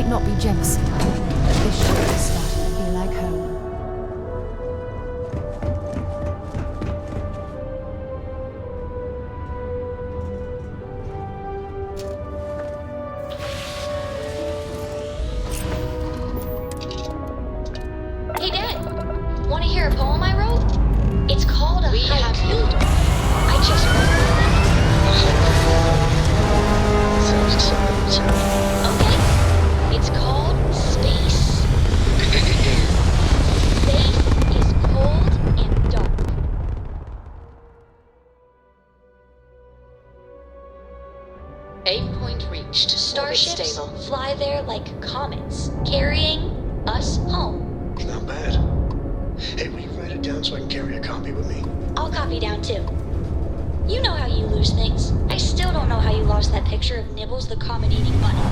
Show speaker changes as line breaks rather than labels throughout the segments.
might not be Jemison, but this ship is starting to feel like home.
Hey, Dad. Want to hear a poem I wrote? It's called a haiku. I just wrote it.
Sounds exciting.
Okay. It's called Space. Space is cold and dark.
Aim point reached.
Starships
Stable.
fly there like comets, carrying us home.
Not bad. Hey, will you write it down so I can carry a copy with me?
I'll copy down too. You know how you lose things. I still don't know how you lost that picture of Nibbles the comet-eating bunny.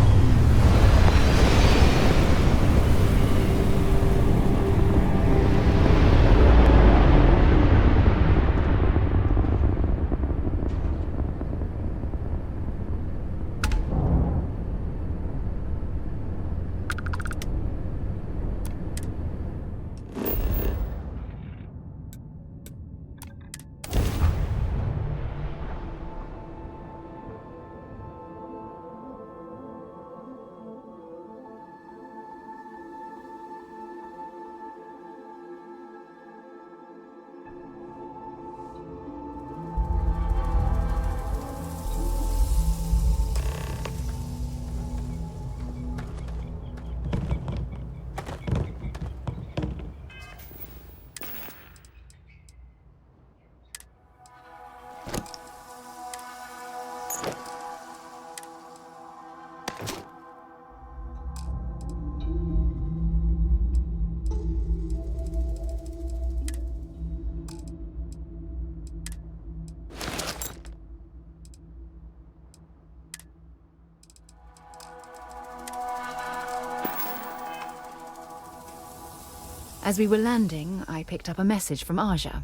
As we were landing, I picked up a message from Aja.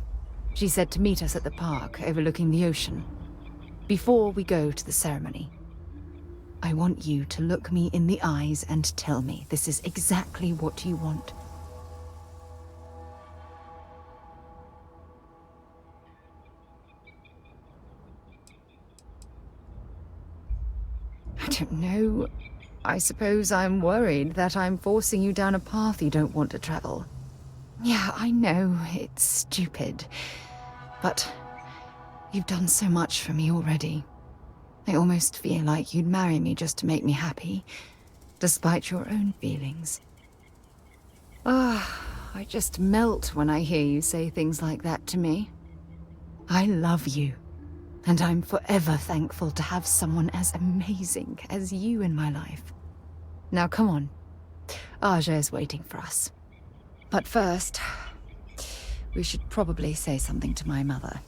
She said to meet us at the park overlooking the ocean. Before we go to the ceremony, I want you to look me in the eyes and tell me this is exactly what you want. I don't know. I suppose I'm worried that I'm forcing you down a path you don't want to travel. Yeah, I know, it's stupid. But you've done so much for me already. I almost feel like you'd marry me just to make me happy, despite your own feelings. I just melt when I hear you say things like that to me. I love you, and I'm forever thankful to have someone as amazing as you in my life. Now come on, Aja is waiting for us. But first, we should probably say something to my mother.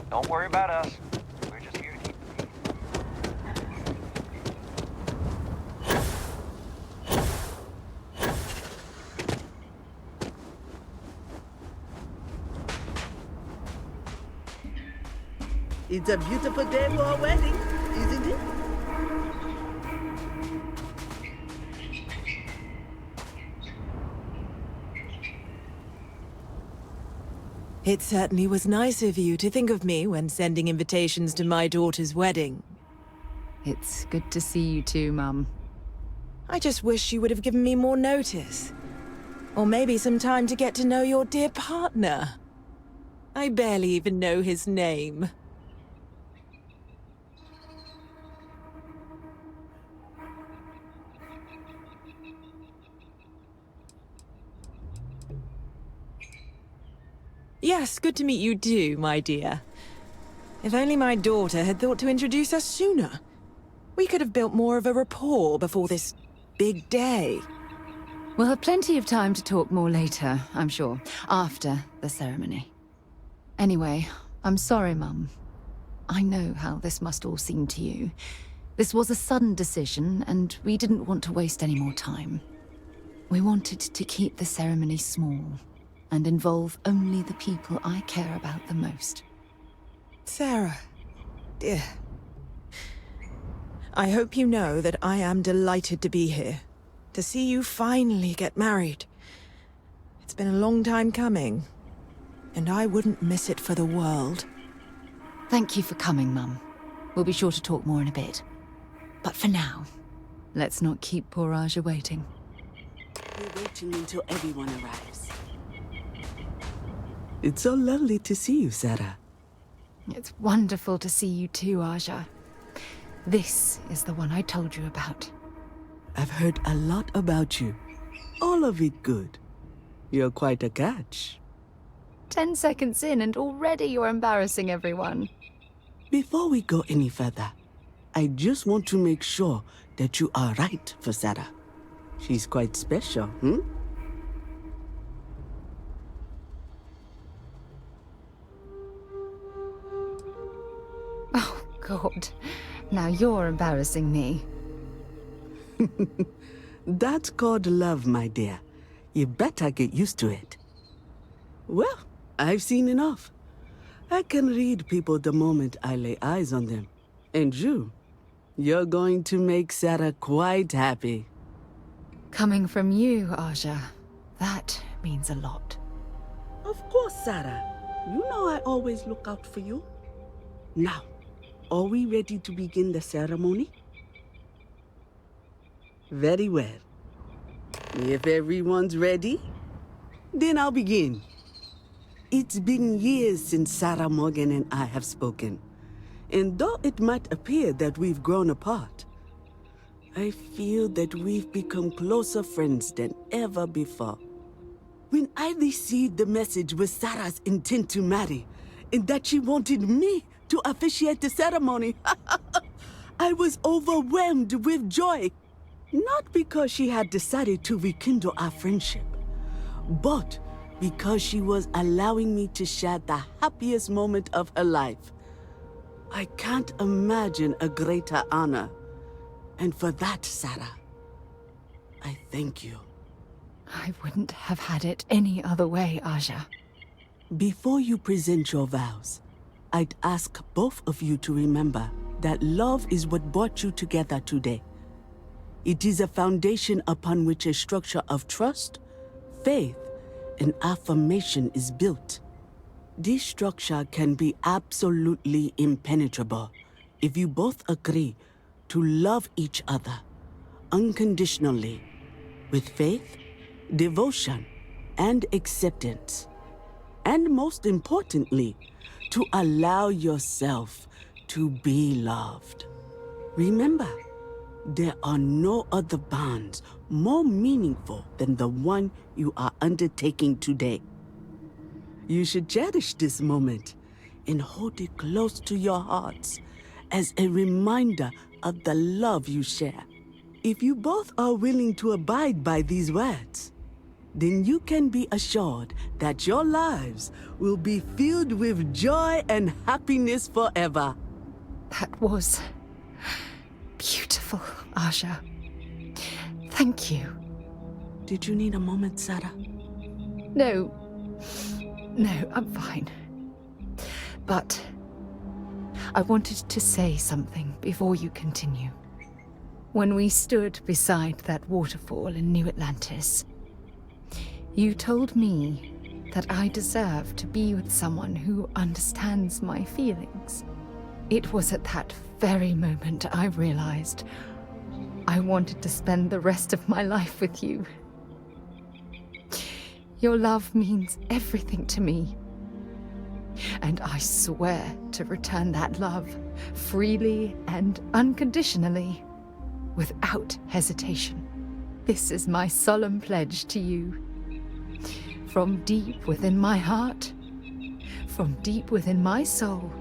Don't worry about us. We're just here to keep the peace.
It's a beautiful day for a wedding, isn't it?
It certainly was nice of you to think of me when sending invitations to my daughter's wedding.
It's good to see you too, Mum.
I just wish you would have given me more notice. Or maybe some time to get to know your dear partner. I barely even know his name. Yes, good to meet you too, my dear. If only my daughter had thought to introduce us sooner. We could have built more of a rapport before this big day.
We'll have plenty of time to talk more later, I'm sure, after the ceremony. Anyway, I'm sorry, Mum. I know how this must all seem to you. This was a sudden decision, and we didn't want to waste any more time. We wanted to keep the ceremony small and involve only the people I care about the most.
Sarah, dear. I hope you know that I am delighted to be here, to see you finally get married. It's been a long time coming, and I wouldn't miss it for the world.
Thank you for coming, Mum. We'll be sure to talk more in a bit. But for now, let's not keep poor Aja waiting.
We're waiting until everyone arrives. It's so lovely to see you, Sarah.
It's wonderful to see you too, Aja. This is the one I told you about.
I've heard a lot about you. All of it good. You're quite a catch.
10 seconds in and already you're embarrassing everyone.
Before we go any further, I just want to make sure that you are right for Sarah. She's quite special,
Oh, God. Now you're embarrassing me.
That's called love, my dear. You better get used to it. Well, I've seen enough. I can read people the moment I lay eyes on them. And you're going to make Sarah quite happy.
Coming from you, Aja, that means a lot.
Of course, Sarah. You know I always look out for you. Now, are we ready to begin the ceremony? Very well. If everyone's ready, then I'll begin. It's been years since Sarah Morgan and I have spoken. And though it might appear that we've grown apart, I feel that we've become closer friends than ever before. When I received the message with Sarah's intent to marry, and that she wanted me to officiate the ceremony, I was overwhelmed with joy. Not because she had decided to rekindle our friendship, but because she was allowing me to share the happiest moment of her life. I can't imagine a greater honor. And for that, Sarah, I thank you.
I wouldn't have had it any other way, Aja.
Before you present your vows, I'd ask both of you to remember that love is what brought you together today. It is a foundation upon which a structure of trust, faith, and affirmation is built. This structure can be absolutely impenetrable if you both agree to love each other unconditionally, with faith, devotion, and acceptance. And most importantly, to allow yourself to be loved. Remember, there are no other bonds more meaningful than the one you are undertaking today. You should cherish this moment and hold it close to your hearts as a reminder of the love you share. If you both are willing to abide by these words, then you can be assured that your lives will be filled with joy and happiness forever.
That was beautiful, Aja. Thank you.
Did you need a moment, Sarah?
No, I'm fine. But I wanted to say something before you continue. When we stood beside that waterfall in New Atlantis, you told me that I deserve to be with someone who understands my feelings. It was at that very moment I realized I wanted to spend the rest of my life with you. Your love means everything to me. And I swear to return that love freely and unconditionally, without hesitation. This is my solemn pledge to you. From deep within my heart, from deep within my soul,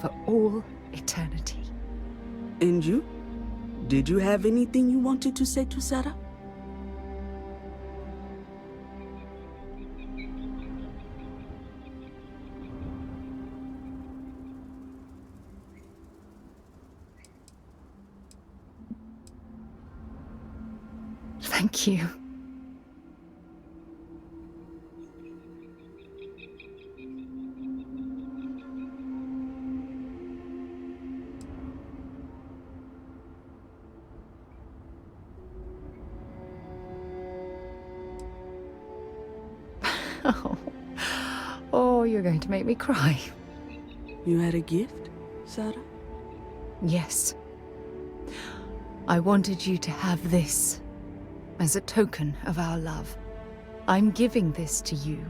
for all eternity.
And you? Did you have anything you wanted to say to Sarah?
Thank you. Oh, you're going to make me cry.
You had a gift, Sarah?
Yes. I wanted you to have this as a token of our love. I'm giving this to you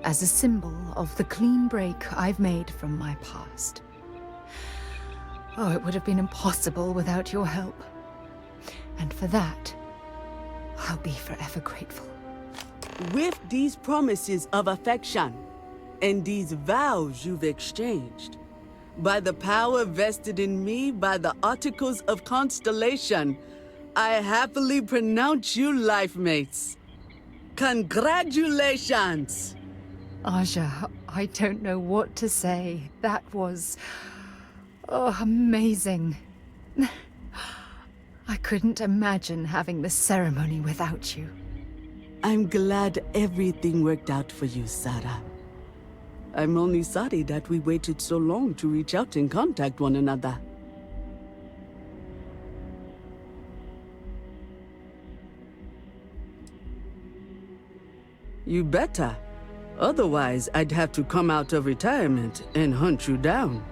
as a symbol of the clean break I've made from my past. Oh, it would have been impossible without your help. And for that, I'll be forever grateful.
With these promises of affection and these vows you've exchanged, by the power vested in me by the Articles of Constellation, I happily pronounce you life mates. Congratulations!
Aja, I don't know what to say. That was... amazing. I couldn't imagine having the ceremony without you.
I'm glad everything worked out for you, Sarah. I'm only sorry that we waited so long to reach out and contact one another. You better. Otherwise, I'd have to come out of retirement and hunt you down.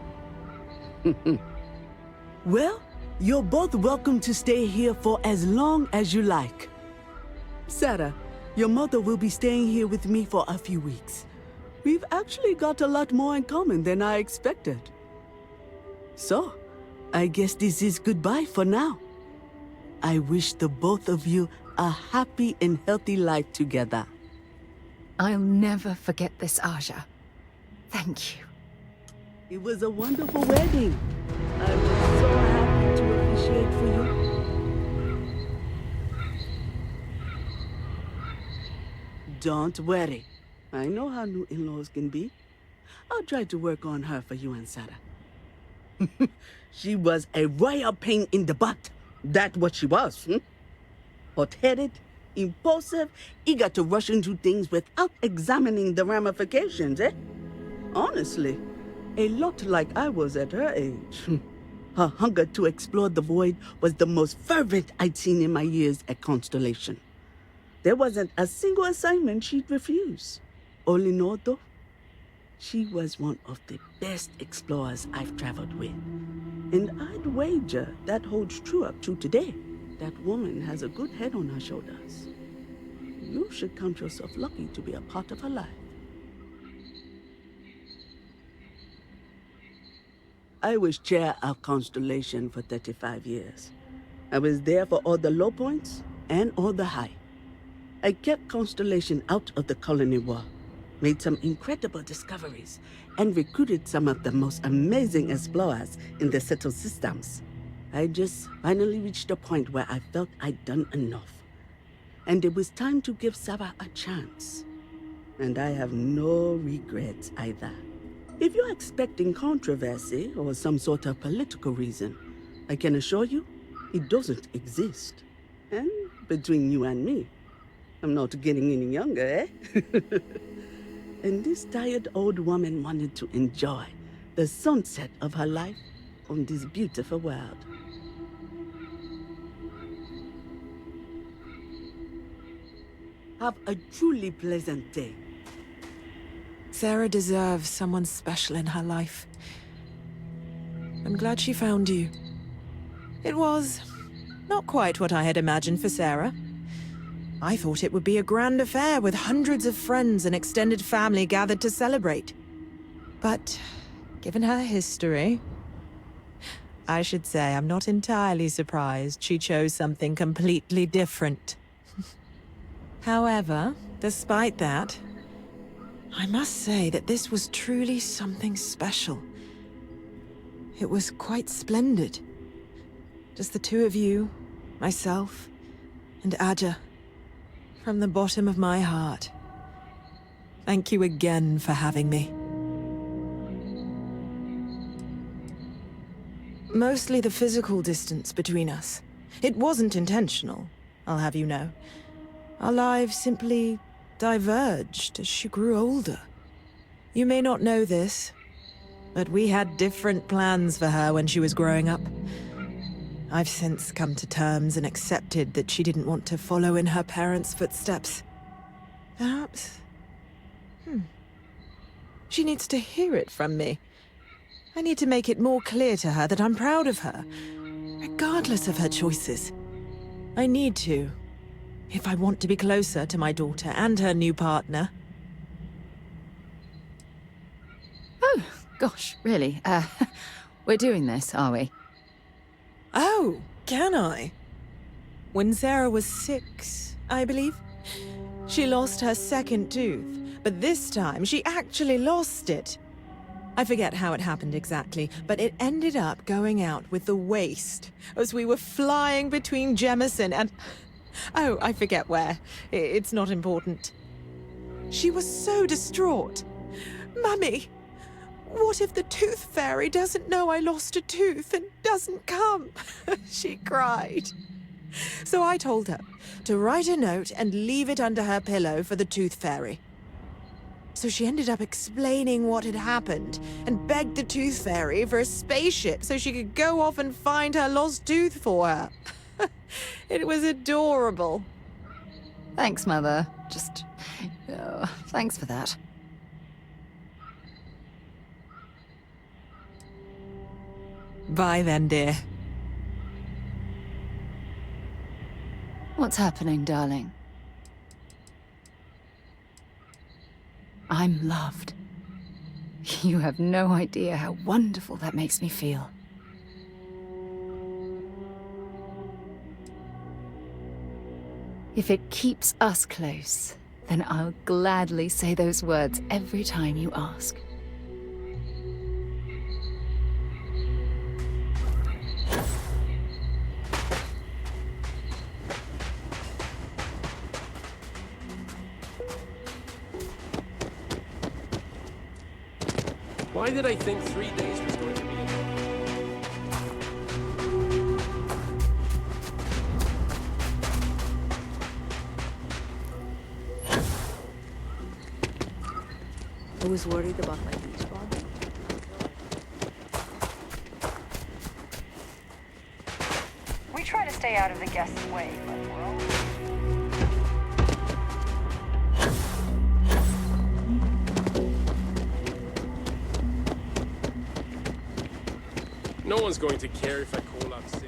Well, you're both welcome to stay here for as long as you like. Sarah, your mother will be staying here with me for a few weeks. We've actually got a lot more in common than I expected. So, I guess this is goodbye for now. I wish the both of you a happy and healthy life together.
I'll never forget this, Aja. Thank you.
It was a wonderful wedding. I was so happy to officiate for you. Don't worry. I know how new in-laws can be. I'll try to work on her for you and Sarah. She was a royal pain in the butt. That's what she was. Hot-headed, impulsive, eager to rush into things without examining the ramifications, eh? Honestly, a lot like I was at her age. Her hunger to explore the void was the most fervent I'd seen in my years at Constellation. There wasn't a single assignment she'd refuse. All in all, though, she was one of the best explorers I've traveled with. And I'd wager that holds true up to today. That woman has a good head on her shoulders. You should count yourself lucky to be a part of her life. I was chair of Constellation for 35 years. I was there for all the low points and all the high. I kept Constellation out of the colony war, made some incredible discoveries, and recruited some of the most amazing explorers in the settled systems. I just finally reached a point where I felt I'd done enough. And it was time to give Sarah a chance. And I have no regrets either. If you're expecting controversy or some sort of political reason, I can assure you, it doesn't exist. And between you and me, I'm not getting any younger, eh? And this tired old woman wanted to enjoy the sunset of her life on this beautiful world. Have a truly pleasant day.
Sarah deserves someone special in her life. I'm glad she found you. It was not quite what I had imagined for Sarah. I thought it would be a grand affair with hundreds of friends and extended family gathered to celebrate. But given her history, I should say I'm not entirely surprised she chose something completely different. However, despite that, I must say that this was truly something special. It was quite splendid. Just the two of you, myself, and Aja. From the bottom of my heart. Thank you again for having me. Mostly the physical distance between us. It wasn't intentional, I'll have you know. Our lives simply diverged as she grew older. You may not know this, but we had different plans for her when she was growing up. I've since come to terms and accepted that she didn't want to follow in her parents' footsteps. Perhaps... She needs to hear it from me. I need to make it more clear to her that I'm proud of her, regardless of her choices. I need to, if I want to be closer to my daughter and her new partner.
Oh, gosh, really? We're doing this, are we?
Oh, can I? When Sarah was 6, I believe, she lost her second tooth, but this time she actually lost it. I forget how it happened exactly, but it ended up going out with the waste as we were flying between Jemison and... Oh, I forget where. It's not important. She was so distraught. Mummy, what if the Tooth Fairy doesn't know I lost a tooth and doesn't come? She cried. So I told her to write a note and leave it under her pillow for the Tooth Fairy. So she ended up explaining what had happened and begged the Tooth Fairy for a spaceship so she could go off and find her lost tooth for her. It was adorable.
Thanks, Mother. Thanks for that.
Bye then, dear.
What's happening, darling? I'm loved. You have no idea how wonderful that makes me feel. If it keeps us close, then I'll gladly say those words every time you ask.
Why did I think 3 days was going to be enough?
I was worried about my beach body.
We try to stay out of the guests' way, but we're all...
No one's going to care if I call out sick.